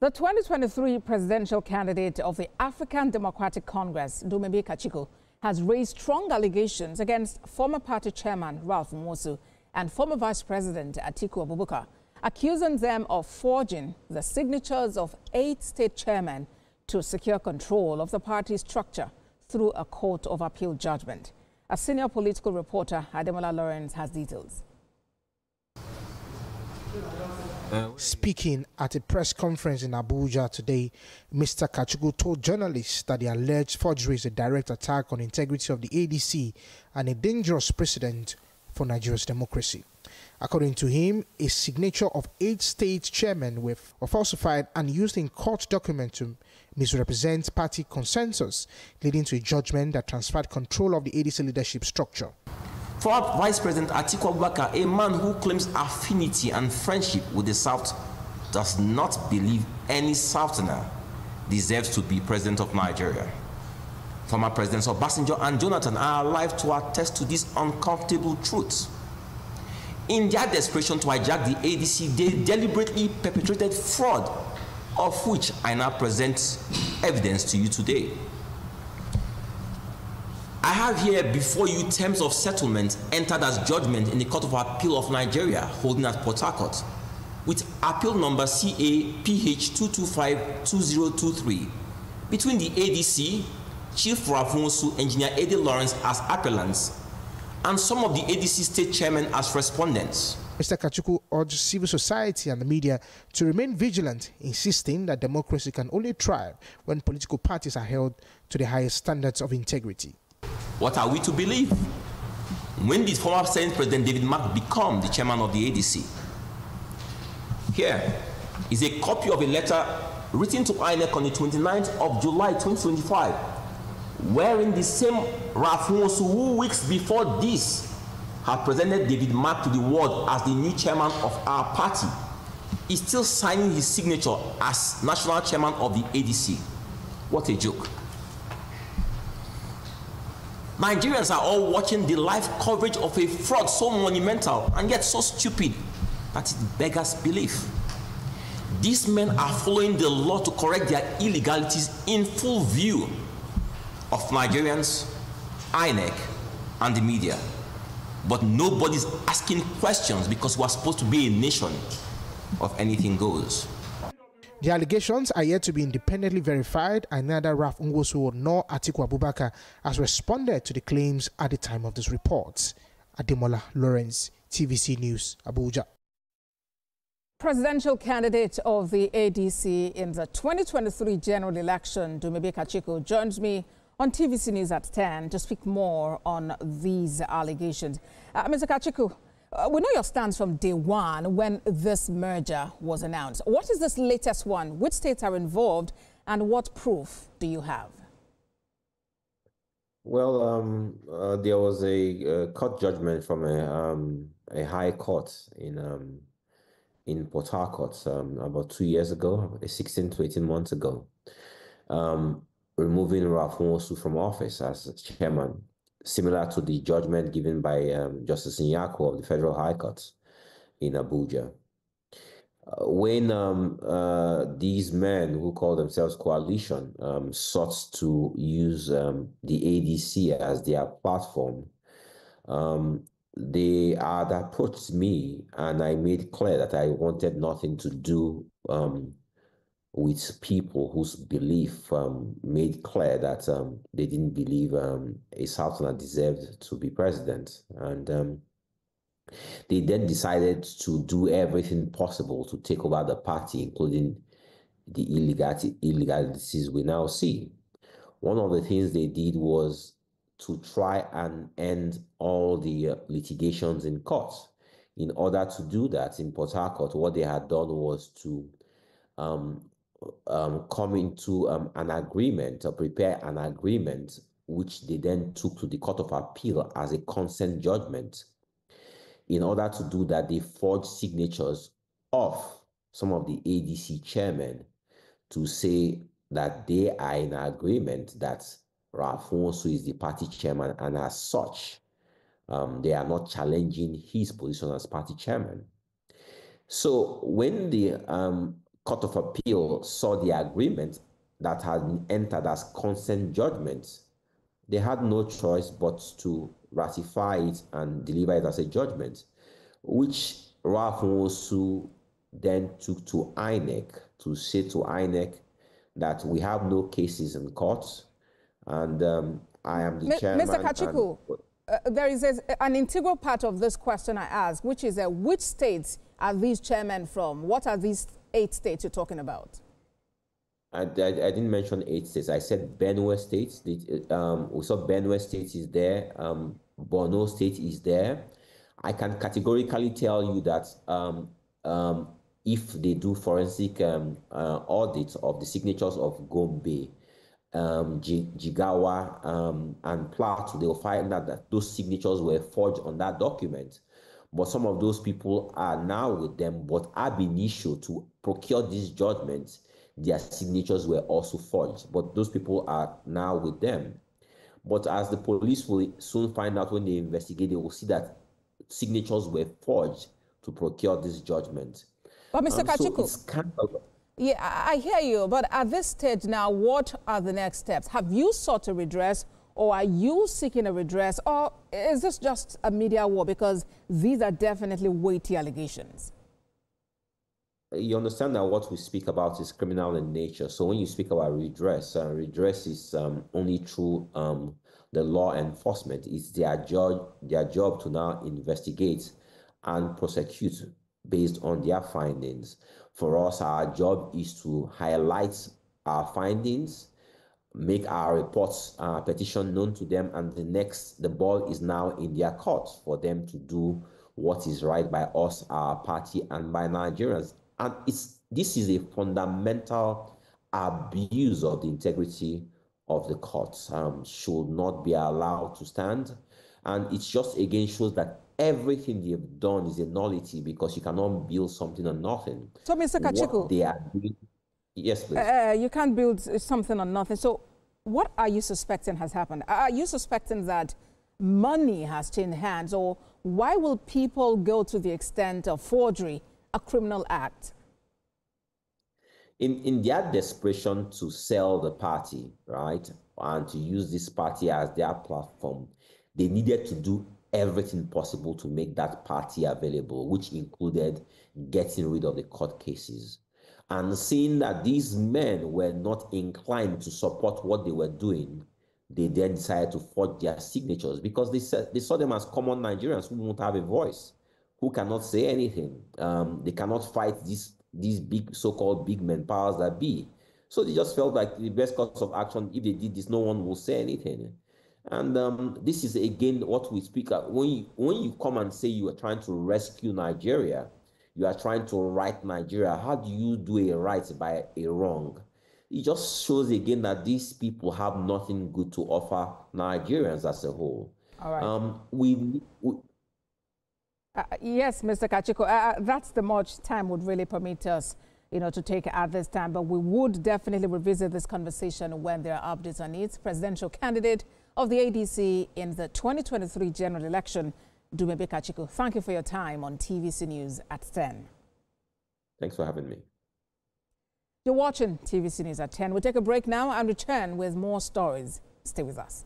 The 2023 presidential candidate of the African Democratic Congress, Kachikwu, has raised strong allegations against former party chairman Ralph Nwosu and former Vice President Atiku Abubakar, accusing them of forging the signatures of 8 state chairmen to secure control of the party's structure through a court of appeal judgment. A senior political reporter, Ademola Lawrence, has details. Speaking at a press conference in Abuja today, Mr. Kachikwu told journalists that the alleged forgery is a direct attack on the integrity of the ADC and a dangerous precedent for Nigeria's democracy. According to him, a signature of 8 state chairmen were falsified and used in court documents to misrepresent party consensus, leading to a judgment that transferred control of the ADC leadership structure. Former Vice President Atiku Abubakar, a man who claims affinity and friendship with the South, does not believe any Southerner deserves to be president of Nigeria. Former Presidents Obasanjo and Jonathan are alive to attest to this uncomfortable truth. In their desperation to hijack the ADC, they deliberately perpetrated fraud, of which I now present evidence to you today. I have here before you terms of settlement entered as judgment in the Court of Appeal of Nigeria, holding at Port Harcourt, with appeal number CAPH 225-2023, between the ADC, Chief Ralph Nwosu, Engineer A.D. Lawrence as appellants, and some of the ADC state chairmen as respondents. Mr. Kachikwu urged civil society and the media to remain vigilant, insisting that democracy can only thrive when political parties are held to the highest standards of integrity. What are we to believe? When did former Senate President David Mark become the chairman of the ADC? Here is a copy of a letter written to INEC on the 29th of July 2025, wherein the same Ralph Nwosu, who weeks before this had presented David Mark to the world as the new chairman of our party, is still signing his signature as national chairman of the ADC. What a joke. Nigerians are all watching the live coverage of a fraud so monumental and yet so stupid that it beggars belief. These men are following the law to correct their illegalities in full view of Nigerians, INEC, and the media. But nobody's asking questions because we're supposed to be a nation of anything goes. The allegations are yet to be independently verified, and neither Ralph Nwosu nor Atiku Abubakar has responded to the claims at the time of this report. Ademola Lawrence, TVC News, Abuja. Presidential candidate of the ADC in the 2023 general election, Kachikwu, joins me on TVC News at 10 to speak more on these allegations. Mr. Kachikwu, we know your stance from day one when this merger was announced. What is this latest one? Which states are involved, and what proof do you have? Well, there was a court judgment from a high court in Port Harcourt about 2 years ago, 16 to 18 months ago, removing Ralph Nwosu from office as chairman, similar to the judgment given by Justice Nyako of the Federal High Court in Abuja. When these men who call themselves coalition sought to use the ADC as their platform, they had approached me, and I made clear that I wanted nothing to do with people whose belief made clear that they didn't believe a Southerner deserved to be president. And they then decided to do everything possible to take over the party, including the illegalities we now see. One of the things they did was to try and end all the litigations in court. In order to do that in Port Harcourt, what they had done was to come into an agreement, or prepare an agreement, which they then took to the Court of Appeal as a consent judgment. In order to do that, they forged signatures of some of the ADC chairmen to say that they are in agreement that Ralph Nwosu is the party chairman, and as such, they are not challenging his position as party chairman. So when the Court of Appeal saw the agreement that had been entered as consent judgment, they had no choice but to ratify it and deliver it as a judgment, which Ralph Nwosu then took to INEC to say to INEC that we have no cases in court, and I am the chairman. Mr. Kachikwu, there is an integral part of this question I ask, which is which states are these chairmen from? What are these 8 states you're talking about? I didn't mention 8 states. I said Benue State. We saw Benue State is there. Borno State is there. I can categorically tell you that if they do forensic audit of the signatures of Gombe, Jigawa, and Plateau, they will find out that those signatures were forged on that document. But some of those people are now with them, but ab initio to procure these judgments, their signatures were also forged. But those people are now with them. But as the police will soon find out when they investigate, they will see that signatures were forged to procure this judgment. But Mr. Kachikwu, so it's kind of, yeah, I hear you. But at this stage now, what are the next steps? Have you sought a redress, or are you seeking a redress, or is this just a media war? Because these are definitely weighty allegations. You understand that what we speak about is criminal in nature. So when you speak about redress, redress is only through the law enforcement. It's their job to now investigate and prosecute based on their findings. For us, our job is to highlight our findings, make our reports, petition known to them, and the ball is now in their court for them to do what is right by us, our party, and by Nigerians. And this is a fundamental abuse of the integrity of the courts, should not be allowed to stand. And it just again shows that everything they've done is a nullity, because you cannot build something on nothing. So, Mr. Kachikwu, what they are doing, yes, please. You can't build something on nothing. So what are you suspecting has happened? Are you suspecting that money has changed hands, or why will people go to the extent of forgery, a criminal act? In their desperation to sell the party, right, and to use this party as their platform, they needed to do everything possible to make that party available, which included getting rid of the court cases. And seeing that these men were not inclined to support what they were doing, they then decided to forge their signatures, because they saw them as common Nigerians who won't have a voice, who cannot say anything. They cannot fight these big so-called big men, powers that be. So they just felt like the best course of action, if they did this, no one will say anything. And this is again what we speak of. When you come and say you are trying to rescue Nigeria, you are trying to right Nigeria, how do you do a right by a wrong? It just shows again that these people have nothing good to offer Nigerians as a whole. All right. Yes, Mr. Kachikwu, that's the much time would really permit us, to take at this time. But we would definitely revisit this conversation when there are updates on it. Presidential candidate of the ADC in the 2023 general election, Dumebe Kachikwu, thank you for your time on TVC News at 10. Thanks for having me. You're watching TVC News at 10. We'll take a break now and return with more stories. Stay with us.